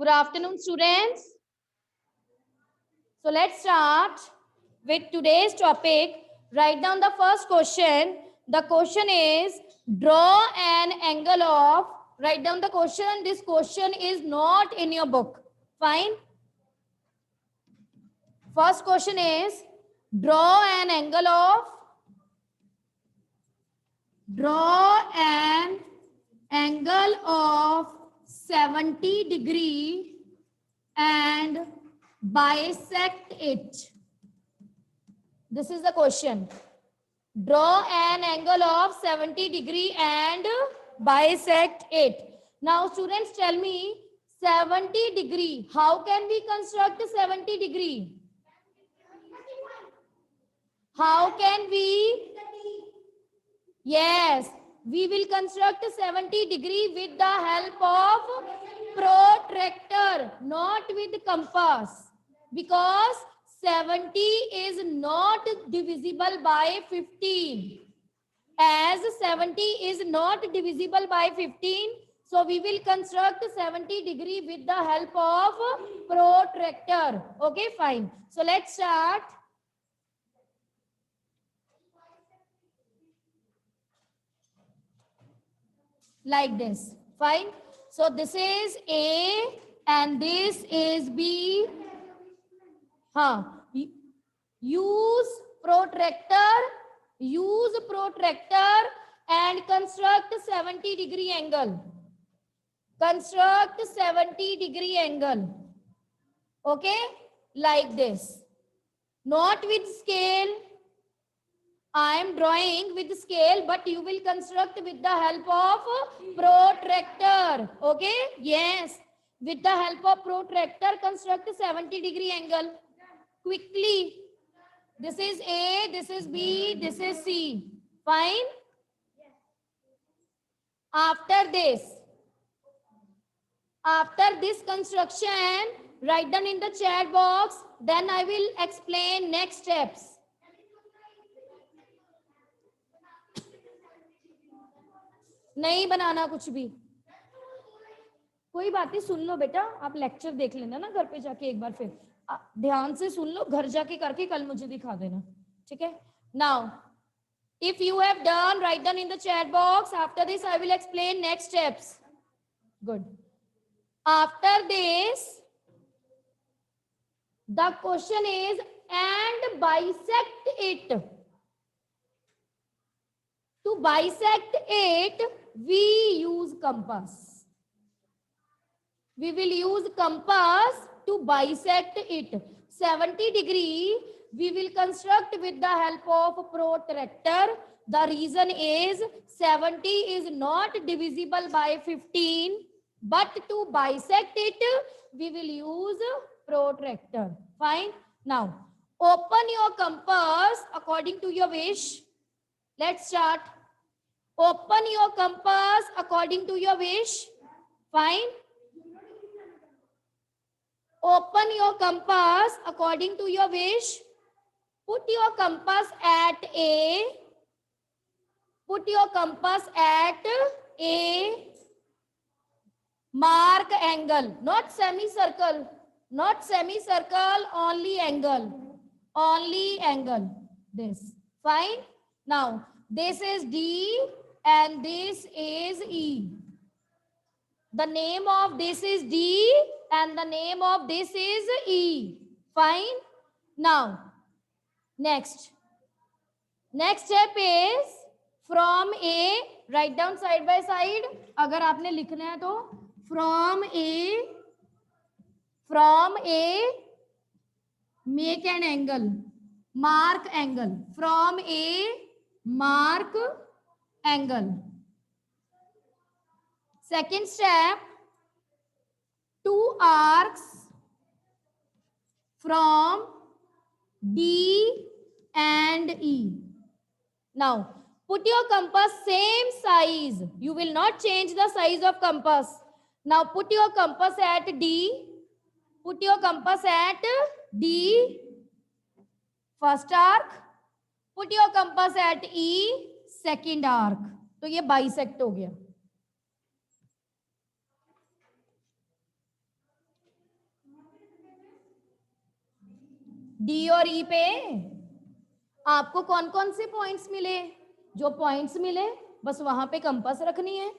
Good afternoon, students. So let's start with today's topic. Write down the first question. The question is draw an angle of. Write down the question. This question is not in your book. Fine. First question is draw an angle of. Draw an angle of 70 degree and bisect it. This is the question. Draw an angle of 70 degree and bisect it. Now students, tell me 70 degree. How can we construct 70 degree? How can we? Yes, we will construct 70 degree with the help of protractor, not with compass, because 70 is not divisible by 15. As 70 is not divisible by 15, so we will construct 70 degree with the help of protractor. Okay, fine. So let's start. Like this. Fine. So this is A and this is B. Use protractor and construct 70 degree angle. Construct 70 degree angle. Okay, like this. Not with scale. I am drawing with scale, but you will construct with the help of protractor. Okay? Yes. With the help of protractor, construct 70 degree angle. Quickly. This is A, this is B, this is C. Fine? After this construction, write down in the chat box. Then I will explain next steps. नहीं बनाना कुछ भी, कोई बात नहीं, सुन लो बेटा, आप lecture देख लेना ना घर पे जाके एक बार, फिर ध्यान से सुन लो, घर जाके करके कल मुझे दिखा देना, ठीक है? Now, if you have done, write down in the chat box. After this, I will explain next steps. Good. After this, the question is and bisect it. To bisect it, we use compass. We will use compass to bisect it. 70 degree, we will construct with the help of protractor. The reason is 70 is not divisible by 15, but to bisect it, we will use protractor. Fine. Now, open your compass according to your wish. Let's start. Open your compass according to your wish. Fine. Open your compass according to your wish. Put your compass at A. Put your compass at A. Mark angle, not semicircle. Not semicircle, only angle. Only angle. This. Fine. Now, this is D and this is E. The name of this is D and the name of this is E. Fine. Now, next step is from A. Write down side by side. अगर आपने लिखना है तो from A make an angle. Mark angle. From A mark angle. Second step, 2 arcs from D and E. Now, put your compass same size. You will not change the size of compass. Now, put your compass at D. Put your compass at D. First arc. Put your compass at E. Second arc. तो ये bisect हो गया. D और ई पे आपको कौन कौन से पॉइंट्स मिले? जो पॉइंट्स मिले बस वहां पे कंपास रखनी है.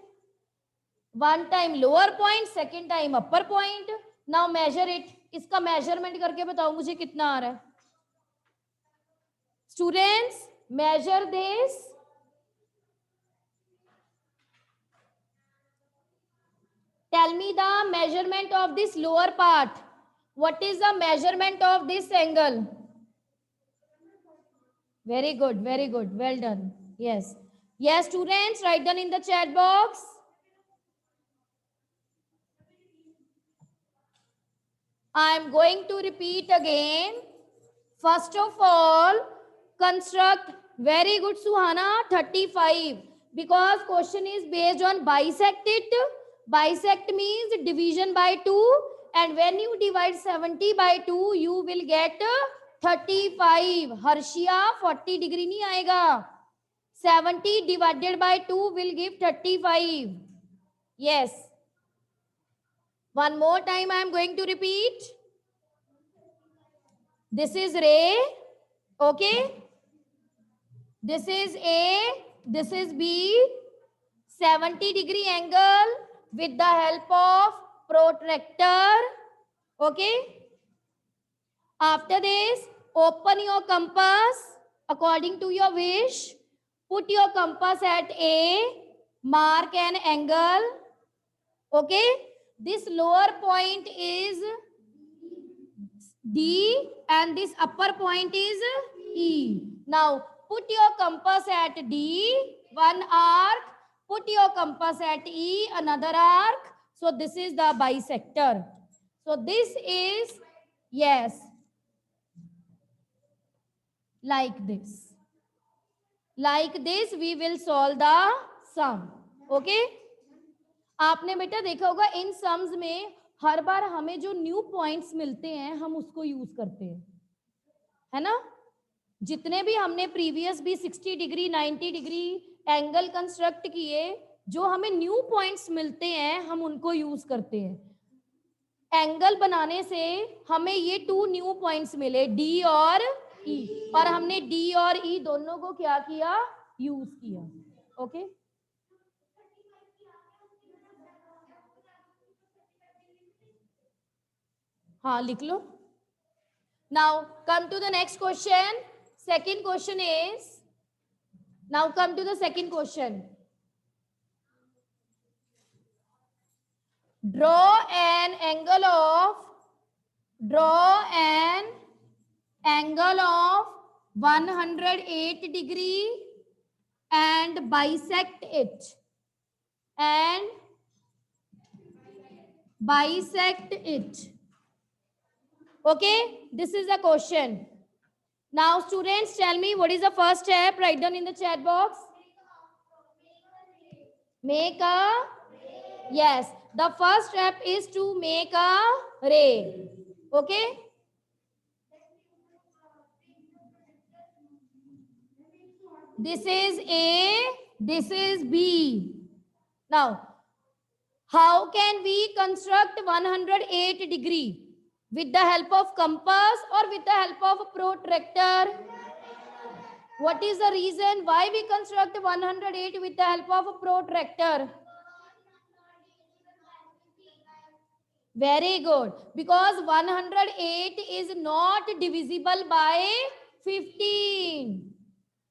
One time lower point, second time upper point. Now measure it. इसका मेजरमेंट करके बताओ मुझे कितना आ रहा है. Students measure this. Tell me the measurement of this lower part. What is the measurement of this angle? Very good, very good. Well done. Yes. Yes, students, write down in the chat box. I am going to repeat again. First of all, construct. Very good, Suhana. 35. Because question is based on bisect it. Bisect means division by 2, and when you divide 70 by 2 you will get 35. Harshia 40 degree नहीं आएगा. 70 divided by 2 will give 35. Yes. One more time I am going to repeat. This is ray. Okay. This is A. This is B. 70 degree angle with the help of protractor. Okay. After this, open your compass according to your wish. Put your compass at A. Mark an angle. Okay. This lower point is D and this upper point is E. Now put your compass at D, one arc. Put your compass at E, another arc. So this is the bisector. So this is, yes, like this. Like this we will solve the sum. Okay. आपने बेटा देखा होगा इन sums में हर बार हमें जो new points मिलते हैं हम उसको यूज करते हैं, है ना. जितने भी हमने प्रीवियस भी 60 डिग्री 90 डिग्री एंगल कंस्ट्रक्ट किए, जो हमें न्यू पॉइंट्स मिलते हैं हम उनको यूज करते हैं. एंगल बनाने से हमें ये 2 न्यू पॉइंट्स मिले, डी और ई, और हमने डी और ई दोनों को क्या किया, यूज किया. ओके. हाँ लिख लो. Now come to the next question. Second question is, now come to the second question. Draw an angle of 108 degree and bisect it. Okay, this is the question. Now students tell me what is the first step. Write down in the chat box. Make a, yes, the first step is to make a ray. Okay. This is A, this is B. Now how can we construct 108 degree? With the help of compass or with the help of protractor? What is the reason why we construct 108 with the help of protractor? Very good. Because 108 is not divisible by 15.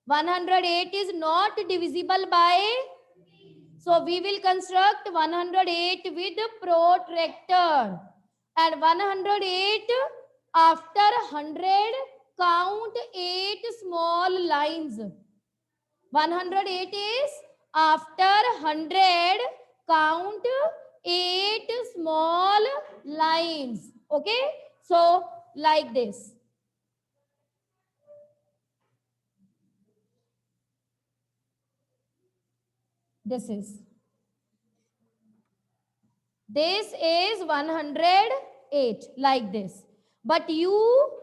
108 is not divisible by, so we will construct 108 with protractor. And 108, after 100 count 8 small lines. 108 is after 100 count 8 small lines. Okay, so like this. This is 108 like this, but you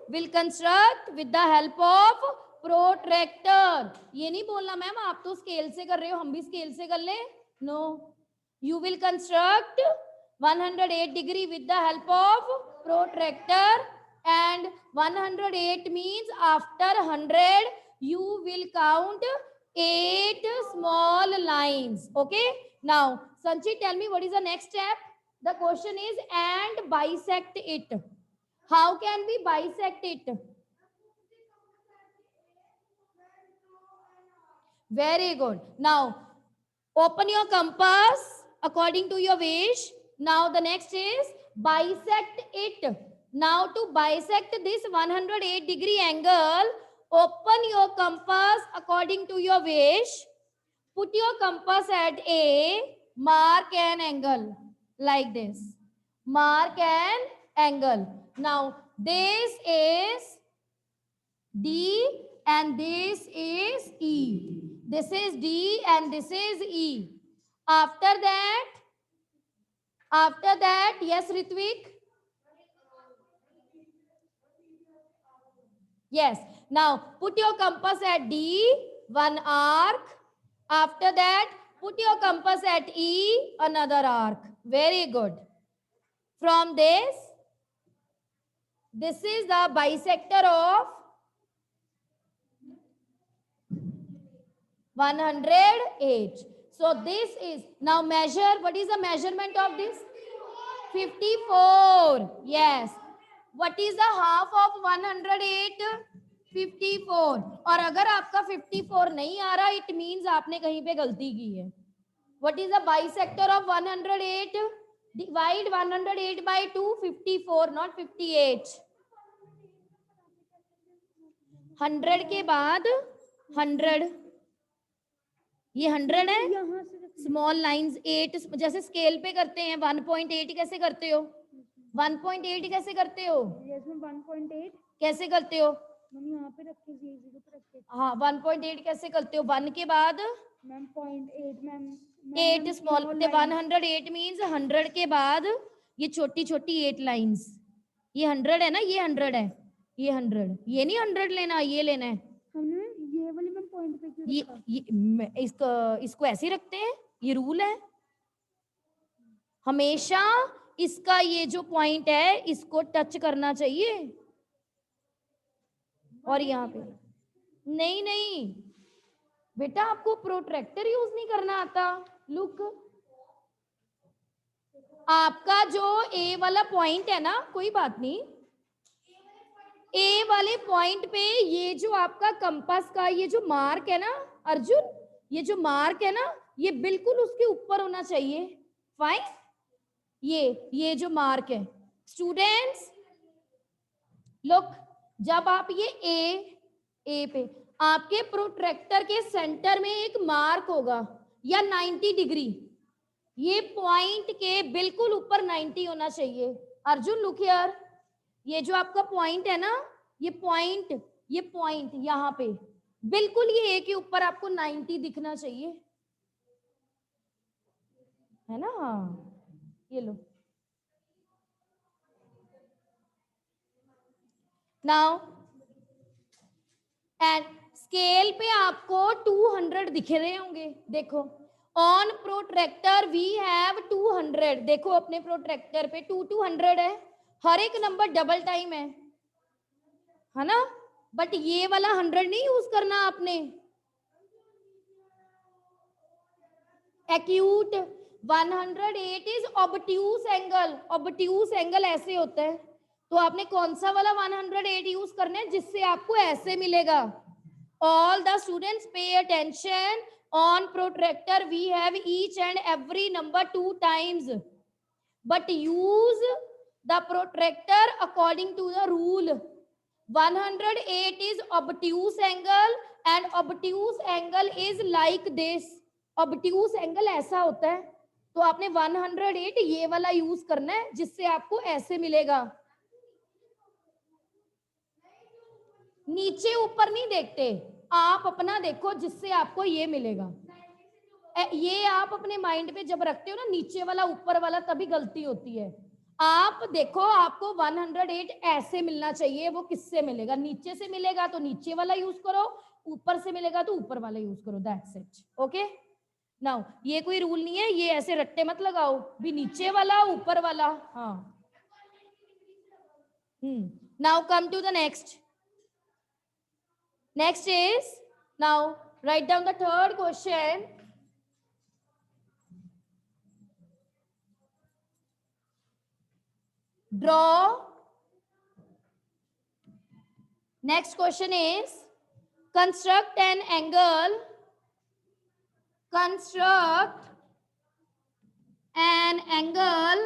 will construct with the help of protractor. ये नहीं बोलना ma'am आप तो scale से कर रहे हो, हम भी स्केल से कर ले. No, you will construct 108 degree with the help of protractor. and 108 means after 100 you will count 8 small lines. Okay, now Sanchi, tell me what is the next step. The question is and bisect it. How can we bisect it? Very good. Now open your compass according to your wish. Now the next is bisect it. Now to bisect this 108-degree angle, open your compass according to your wish. Put your compass at A, mark an angle like this. Mark an angle. Now this is D and this is E. This is D and this is E. After that, yes, Ritvik? Yes. Now, put your compass at D, one arc. After that, put your compass at E, another arc. Very good. From this is the bisector of 108. So this is, now measure, what is the measurement of this? 54. Yes. What is the half of 108? 54. और अगर आपका 54 नहीं आ रहा, it means आपने कहीं पे गलती की है. What is the bisector of 108? Divide 108 by 2, 54, not 58. 100 के बाद 100. ये 100 है. स्मॉल लाइंस 8 जैसे स्केल पे करते हैं. 1.8 कैसे करते हो? 1.8 कैसे करते हो? 1.8 कैसे करते हो? यहाँ पे रख के 0 पे रख के. हाँ, 1.8 कैसे करते हो? 1 के बाद मैम 0.8 मैम 8 स्मॉल. 108 मींस 100 के बाद ये छोटी छोटी 8 लाइंस. ये 100 है ना, ये 100 है, ये 100. ये नहीं 100 लेना, ये लेना है. हमने ये वाली मैम पॉइंट पे क्यों रखा? ये इसको ऐसे ही रखते हैं, ये रूल है. हमेशा इसका ये जो पॉइंट है इसको टच करना चाहिए. और यहाँ पे नहीं बेटा, आपको प्रोट्रैक्टर यूज नहीं करना आता. लुक, आपका जो ए वाला पॉइंट है ना, कोई बात नहीं, ए वाले पॉइंट पे ये जो आपका कंपास का ये जो मार्क है ना अर्जुन, ये जो मार्क है ना, ये बिल्कुल उसके ऊपर होना चाहिए. फाइन. ये जो मार्क है स्टूडेंट्स, लुक, जब आप ये ए पे, आपके प्रोट्रैक्टर के सेंटर में एक मार्क होगा या 90 डिग्री, ये पॉइंट के बिल्कुल ऊपर 90 होना चाहिए. अर्जुन लुक हियर, ये जो आपका पॉइंट है ना, ये पॉइंट यहाँ पे बिल्कुल ये ए के ऊपर आपको 90 दिखना चाहिए, है ना. हाँ, ये लो. नाउ एंड स्केल पे आपको 200 दिख रहे होंगे. देखो, ऑन प्रोट्रैक्टर वी हैव 200. देखो अपने प्रोट्रैक्टर पे 200 है. हर एक नंबर डबल टाइम है ना. बट ये वाला 100 नहीं यूज करना आपने. Acute 108 is obtuse angle. Obtuse angle ऐसे होता है, तो आपने कौन सा वाला 108 यूज करना है जिससे आपको ऐसे मिलेगा. All the students pay attention. On protractor we have each and every number 2 times, but use the protractor according to the rule. 108 is obtuse angle and obtuse angle is like this. obtuse angle ऐसा होता है, तो आपने 108 ये वाला use करना है जिससे आपको ऐसे मिलेगा. नीचे ऊपर नहीं देखते आप, अपना देखो जिससे आपको ये मिलेगा. ये आप अपने माइंड पे जब रखते हो ना, नीचे वाला ऊपर वाला, तभी गलती होती है. आप देखो, आपको 108 ऐसे मिलना चाहिए. वो किससे मिलेगा? नीचे से मिलेगा तो नीचे वाला यूज करो, ऊपर से मिलेगा तो ऊपर वाला यूज करो. That's it. ओके. नाउ ये कोई रूल नहीं है, ये ऐसे रट्टे मत लगाओ भी नीचे वाला ऊपर वाला. हाँ. Now come to the next. Next is, now write down the third question. Draw. Next question is, construct an angle. Construct an angle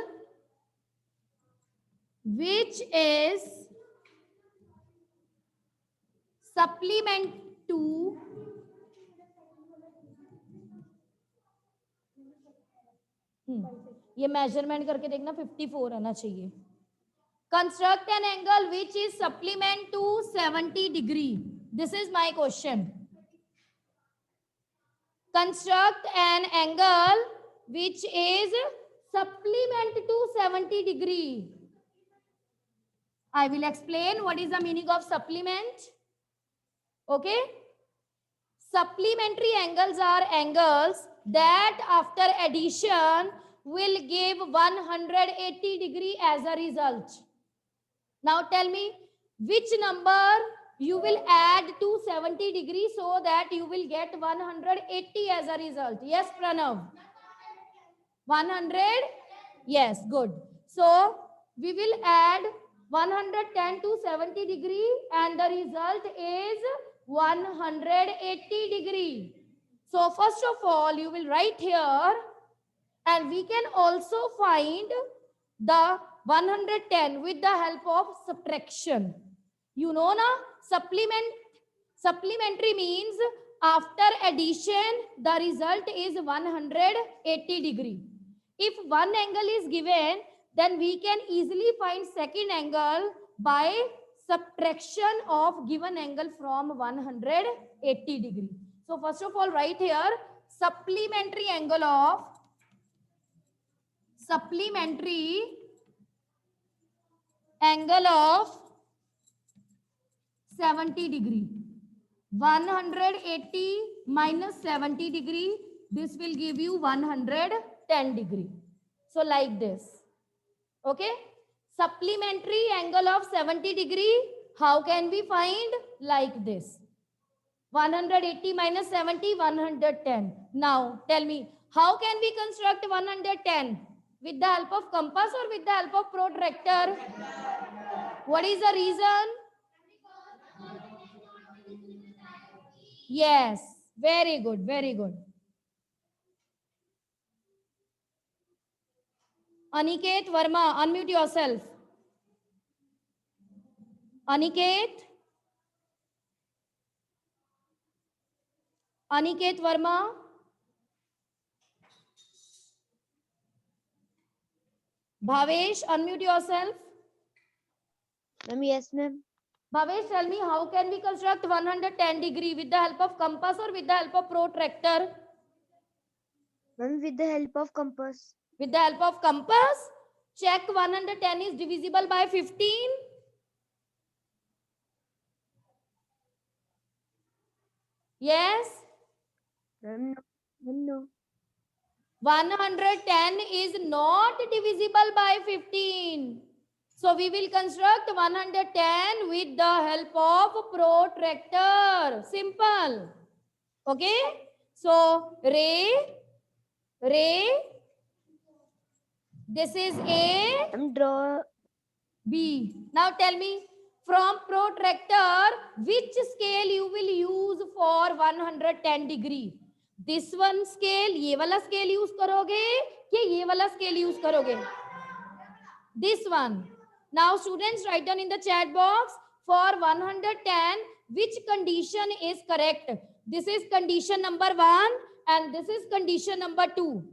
which is supplement to ये मेजरमेंट करके देखना 54 आना चाहिए. Construct an angle which is supplement to 70 degree. This is my question. Construct an angle which is supplement to 70 degree. I will explain what is the meaning of supplement. Okay. Supplementary angles are angles that after addition will give 180 degree as a result. Now tell me which number you will add to 70 degree so that you will get 180 as a result. Yes, Pranav. 100? Yes, good. So we will add 110 to 70 degree and the result is 180 degree. So first of all, you will write here, and we can also find the 110 with the help of subtraction. You know na, supplementary means after addition the result is 180 degree. If one angle is given, then we can easily find second angle by subtraction of given angle from 180 degree. So first of all, write here supplementary angle of 70 degree. 180 minus 70 degree, this will give you 110 degree. So like this. Okay. Supplementary angle of 70 degree, how can we find? Like this. 180 minus 70, 110. Now tell me, how can we construct 110? With the help of compass or with the help of protractor? What is the reason? Yes, very good, very good. Aniket Verma, unmute yourself. Aniket Verma. Bhavesh, unmute yourself. Ma'am, yes, ma'am. Bhavesh, tell me, how can we construct 110 degree with the help of compass or with the help of protractor? Ma'am, with the help of compass. With the help of compass, check 110 is divisible by 15. Yes? Ma'am, no. 110 is not divisible by 15. So we will construct 110 with the help of protractor. Simple. Okay? So ray, this is A. Ma'am, draw. B. Now tell me, from protractor, which scale you will use for 110 degree? This one scale, ये वाला scale use करोगे कि ये वाला scale use करोगे? This one. Now students, write down in the chat box for 110 which condition is correct. This is condition number 1 and this is condition number 2.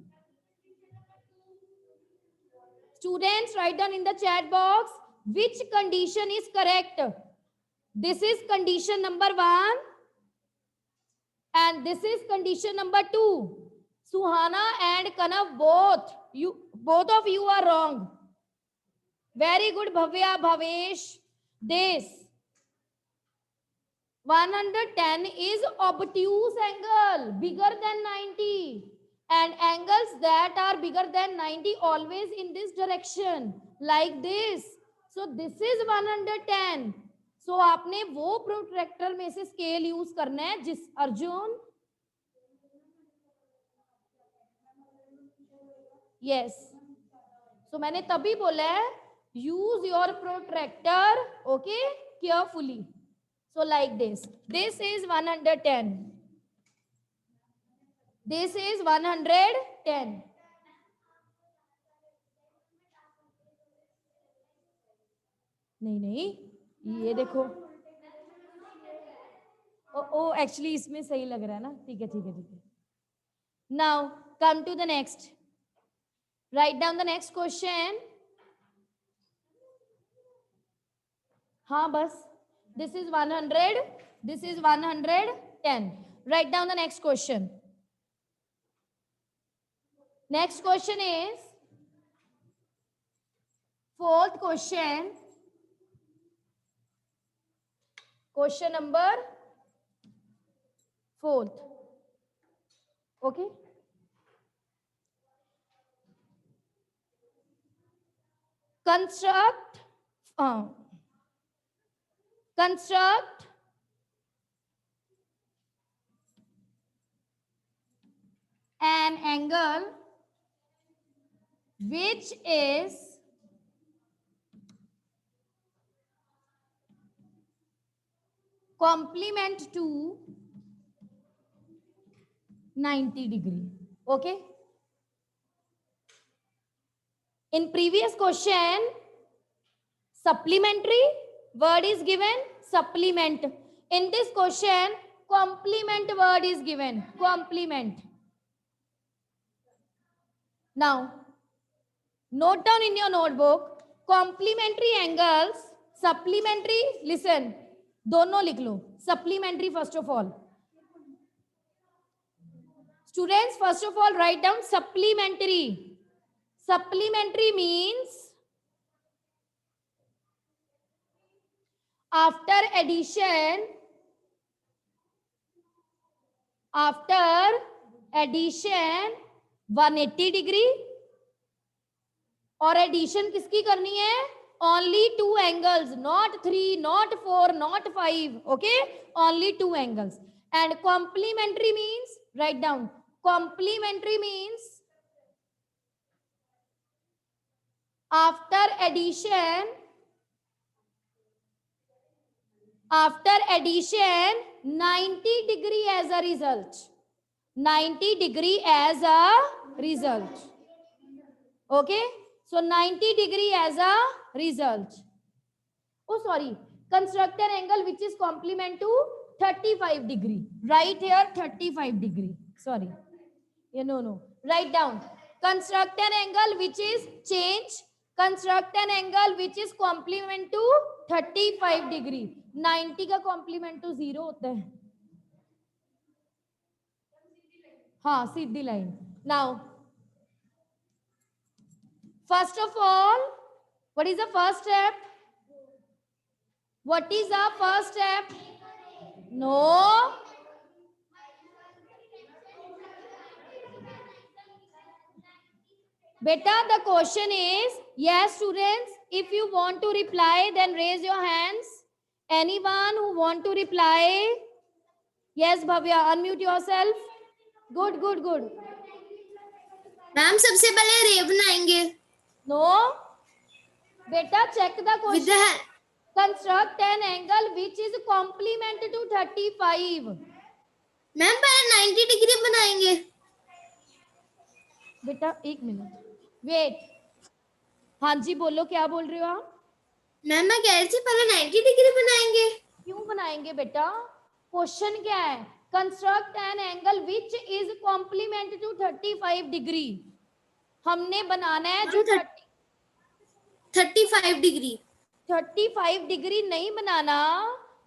Students, write down in the chat box which condition is correct. This is condition number 1 and this is condition number 2. Suhana and Kanav, both of you are wrong. Very good, Bhavya, Bhavesh. This 110 is obtuse angle, bigger than 90. And angles that are bigger than 90 always in this direction, like this. So this is 110. सो आपने वो protractor में से scale use करना है जिस Arjun yes. सो मैंने तभी बोला है use your protractor okay carefully. So like this is 110. This is 110. नहीं ये देखो. ओ एक्चुअली इसमें सही लग रहा है ना. ठीक है. Now come to the next. Write down the next question. हाँ बस this is 100. This is 110. Write down the next question. Next question is fourth question. Question number 4th. Okay. Construct an angle which is complement to 90 degree. Okay. In previous question, supplementary word is given, supplement. In this question, complement word is given, complement. Now, note down in your notebook, complementary angles, supplementary, listen. दोनों लिख लो. Supplementary first of all. Students first of all right down supplementary. Supplementary means after addition 180 degree. और addition किसकी करनी है? Only 2 angles, not 3, not 4, not 5. Okay, only 2 angles. And complementary means, write down, complementary means after addition 90 degree as a result. 90 degree as a result. Okay, so 90 degree as a result. Oh sorry, construct an angle which is complement to 35 degree. Write here 35 degree. Sorry, no, write down construct an angle which is change. Construct an angle which is complement to 35 degree. 90 का complement to 0 होता है. हाँ सीधी line. Now first of all, what is the first step? What is the first step? No. Beta, the question is, yes students, if you want to reply, then raise your hands. Anyone who want to reply? Yes, Bhavya, unmute yourself. Good. Ma'am सबसे पहले रे बनाएंगे. No. Beta, check the question. Construct an angle which is complement to 35. Ma'am पहले 90 degree बनाएंगे. बेटा एक minute wait. हाँ जी बोलो, क्या बोल रहे हो आप? मैम मैं कह रही थी पहले 90 डिग्री बनाएंगे. क्यों बनाएंगे बेटा? क्वेश्चन क्या है? Construct an angle which is complement to 35 degree. हमने बनाना है जो 35 डिग्री. 35 डिग्री नहीं बनाना,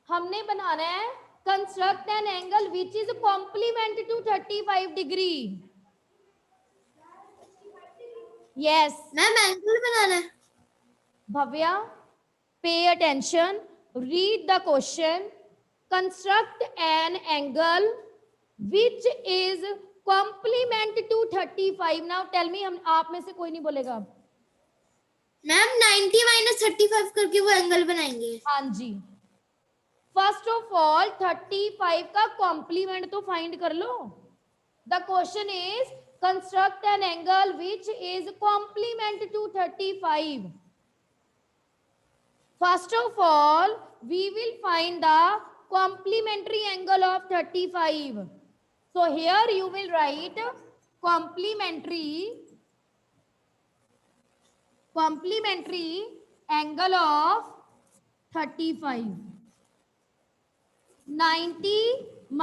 हमने बनाना है construct an angle which is complement to 35 degree. Yes ma'am angle बनाना है. Bhavya, pay attention, read the question. Construct an angle which is complement to 35. Now tell me, हम आप में से कोई नहीं बोलेगा. मैम 90 माइनस 35 करके वो एंगल बनाएंगे। हाँ जी, फर्स्ट ऑफ ऑल 35 का कॉम्प्लीमेंट तो फाइंड कर लो। The question is construct an angle which is complement to 35. First of all, we will find the complementary angle of 35. So here you will write complementary angle of 35. 90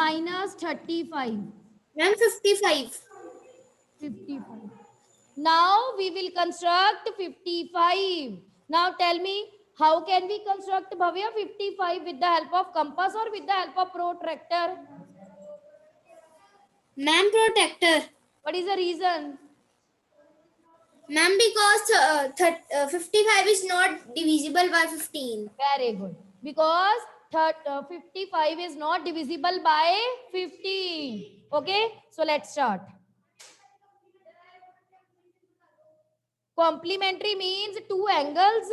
minus 35. Ma'am 55। 55. Now we will construct 55. Now tell me, how can we construct, Bhavya, 55 with the help of compass or with the help of protractor? Ma'am protractor. What is the reason? Ma'am because 55 is not divisible by 15. Very good. Because 55 is not divisible by 15. Okay, so let's start. Complementary means two angles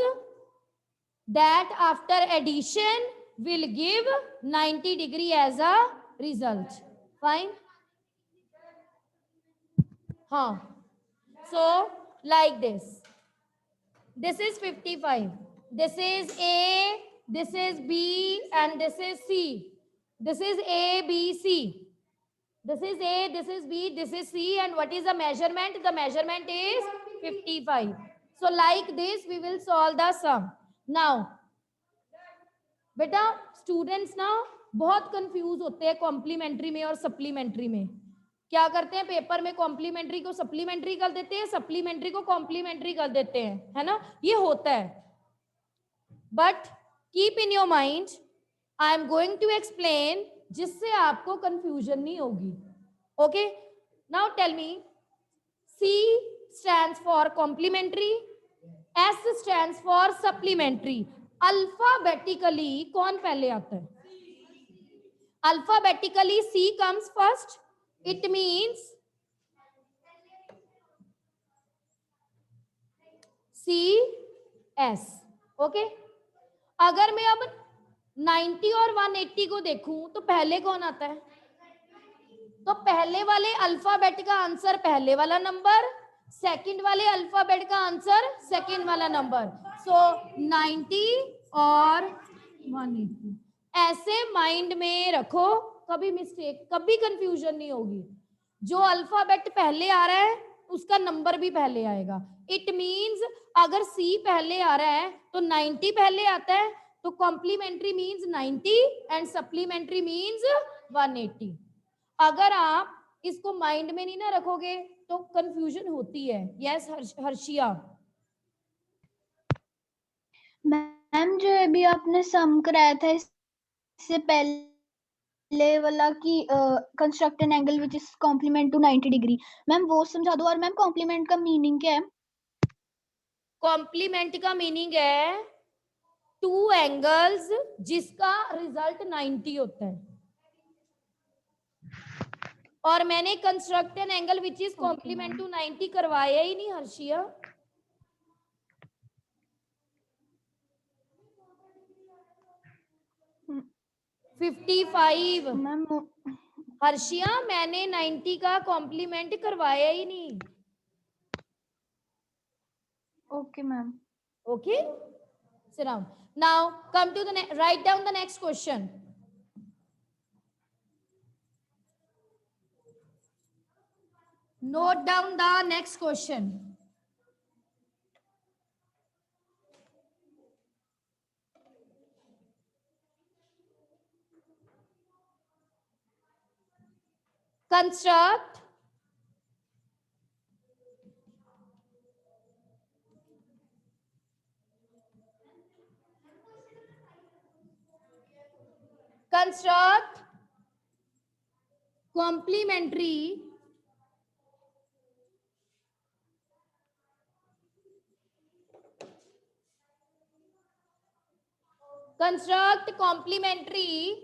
that after addition will give 90 degree as a result. Fine. So like this. This is 55. This is A, this is B, and this is C. This is A, B, C. This is A, this is B, this is C, and what is the measurement? The measurement is 55. So like this, we will solve the sum. Now, बेटा students ना बहुत confuse होते हैं complementary में और supplementary में। क्या करते हैं, पेपर में कॉम्प्लीमेंट्री को सप्लीमेंट्री कर देते हैं, सप्लीमेंट्री को कॉम्प्लीमेंट्री कर देते हैं, है ना, ये होता है। But keep in your mind, I am going to explain जिससे आपको कंफ्यूजन नहीं होगी। Okay, now tell me, C stands for complementary, S stands for supplementary. Alphabetically कौन पहले आता है? Alphabetically C comes first. It means C S. Okay, अगर मैं अब 90 और 180 को देखूं तो पहले कौन आता है? तो पहले वाले अल्फाबेट का आंसर पहले वाला नंबर, सेकंड वाले अल्फाबेट का आंसर सेकंड वाला नंबर। सो 90 और 180 ऐसे माइंड में रखो, कभी मिस्टेक, कभी कंफ्यूजन नहीं होगी। जो अल्फाबेट पहले आ रहा है उसका नंबर भी पहले आएगा। इट मींस अगर C पहले आ रहा है तो 90 पहले आता है, तो complementary means 90 and supplementary means 180। अगर आप इसको माइंड में नहीं ना रखोगे तो कंफ्यूजन होती है। यस हर्षिया। मैम जो अभी आपने सम कराया था इससे पहले वाला कि construct an angle which is complement to 90 degree, ma'am वो समझा दो। और मैम कॉम्प्लीमेंट का मीनिंग क्या है? कॉम्प्लीमेंट का मीनिंग है टू एंगल्स जिसका रिजल्ट 90 होता है। और मैंने construct an angle which is complement to 90 करवाया ही नहीं हर्षिया। हम्म। 55 मैम हर्षिया, मैंने 90 का कॉम्प्लीमेंट करवाया ही नहीं। Okay ma'am. Okay, sit down. Now come to the write down the next question. Note down the next question. Construct complementary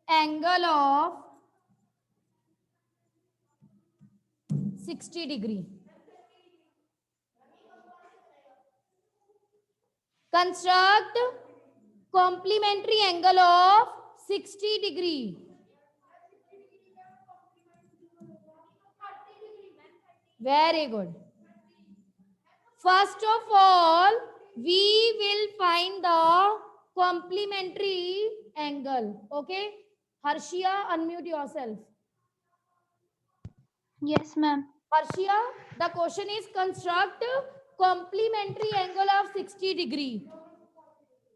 angle of 60 degree. Construct complementary angle of 60 degree. Very good. First of all, we will find the complementary angle. Okay? Harshia, unmute yourself. Yes, ma'am. Harshia, the question is construct complementary angle of 60 degree.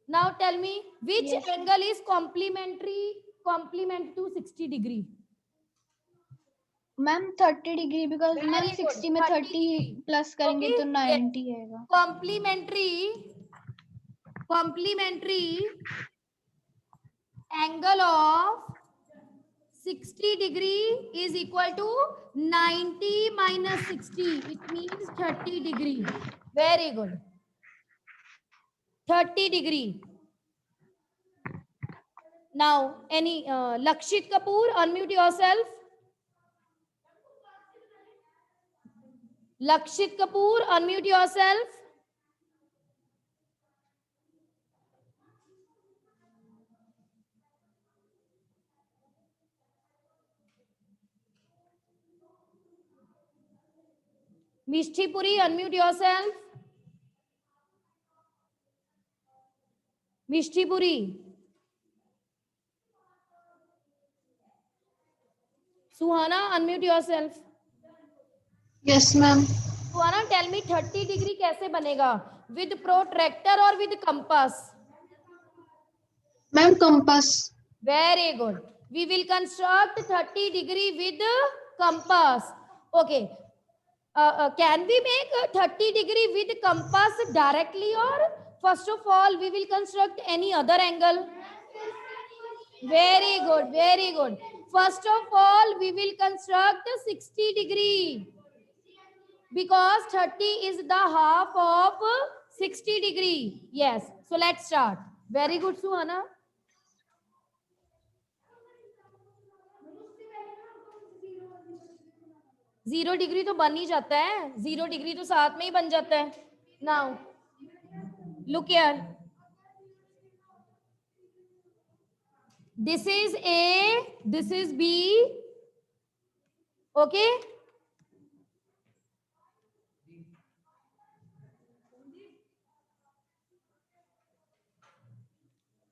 Now tell me which Yes. angle is complement to 60 degree. Ma'am 30 degree because Very ma'am good. 60 में 30 30 degree. Plus करेंगे Okay? तो Yes. 90 आएगा. Complementary angle of 60 degree is equal to 90 minus 60. It means 30 degree. Very good. 30 degree. Now, any Lakshit Kapoor, unmute yourself. Lakshit Kapoor, unmute yourself. Mishti Puri, unmute yourself. Mishti Puri. Suhana, unmute yourself. Yes, ma'am. Suhana, tell me 30 degree कैसे बनेगा? With protractor or with compass? Ma'am, compass. Very good. We will construct 30 degree with compass. Okay. Can we make 30 degree with compass directly, or first of all we will construct any other angle? Very good, very good. First of all we will construct 60 degree because 30 is the half of 60 degree. Yes, so let's start. Very good, Suhana. Zero degree तो बन ही जाता है, 0 degree तो साथ में ही बन जाता है. Now look here, this is A, this is B. Okay,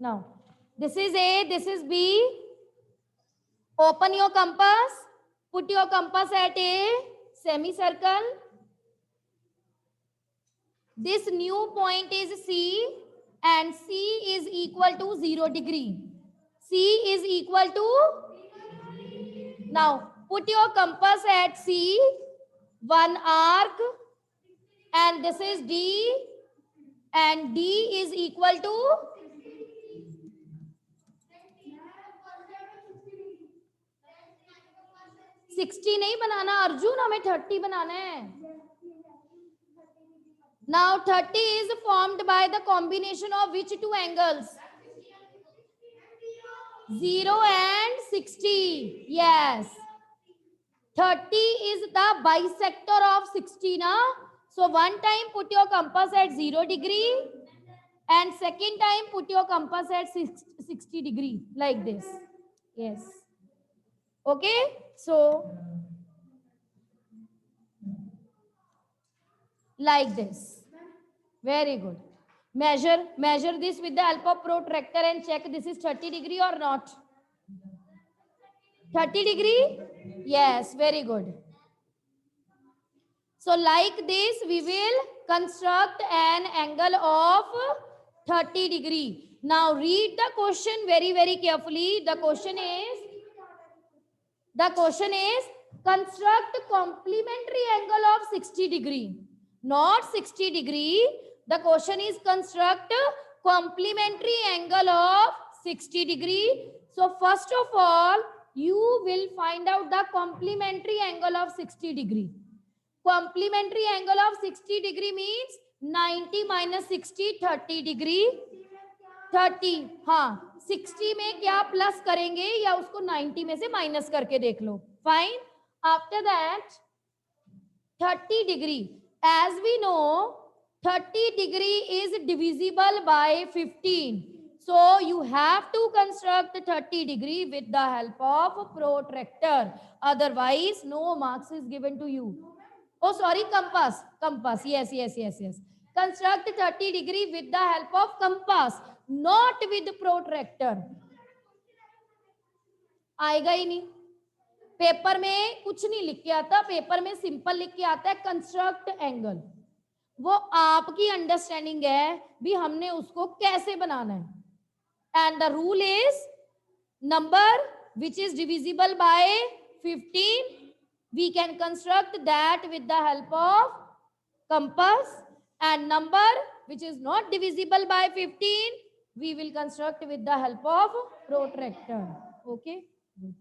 now this is A, this is B. Open your compass. Put your compass at a semicircle. This new point is C and C is equal to 0 degree. C is equal to, now put your compass at C, one arc, and this is D, and D is equal to, sixty नहीं बनाना अर्जुन, हमें 30 बनाना है. Now 30 is formed by the combination of which two angles? 0 and 60. Yes. 30 is the bisector of 60, na? So one time put your compass at 0 degree and second time put your compass at 60 degree like this. Yes. Okay. So like this. Very good. Measure this with the help of protractor and check this is 30 degree or not. 30 degree? Yes, very good. So like this we will construct an angle of 30 degree. Now read the question very, very carefully. The question is construct complementary angle of 60 degree. Not 60 degree. The question is construct complementary angle of 60 degree. So first of all, you will find out the complementary angle of 60 degree. Complementary angle of 60 degree means 90 minus 60, 30 degree. 30, हाँ 60 में क्या plus करेंगे या उसको 90 में से minus करके देख लो. Fine. After that 30 degree. As we know 30 degree is divisible by 15. So you have to construct 30 degree with the help of protractor. Otherwise, no marks is given to you. Oh, sorry, compass. Compass. Yes. Construct 30 degree with the help of compass, not with protractor. आएगा ही नहीं. Paper में कुछ नहीं लिख के आता, paper में simple लिख के आता है कंस्ट्रक्ट एंगल. वो आपकी अंडरस्टैंडिंग है भी हमने उसको कैसे बनाना है. And the rule is number which is divisible by 15 we can construct that with the help of compass, and number which is not divisible by 15 we will construct with the help of protractor. Okay, good.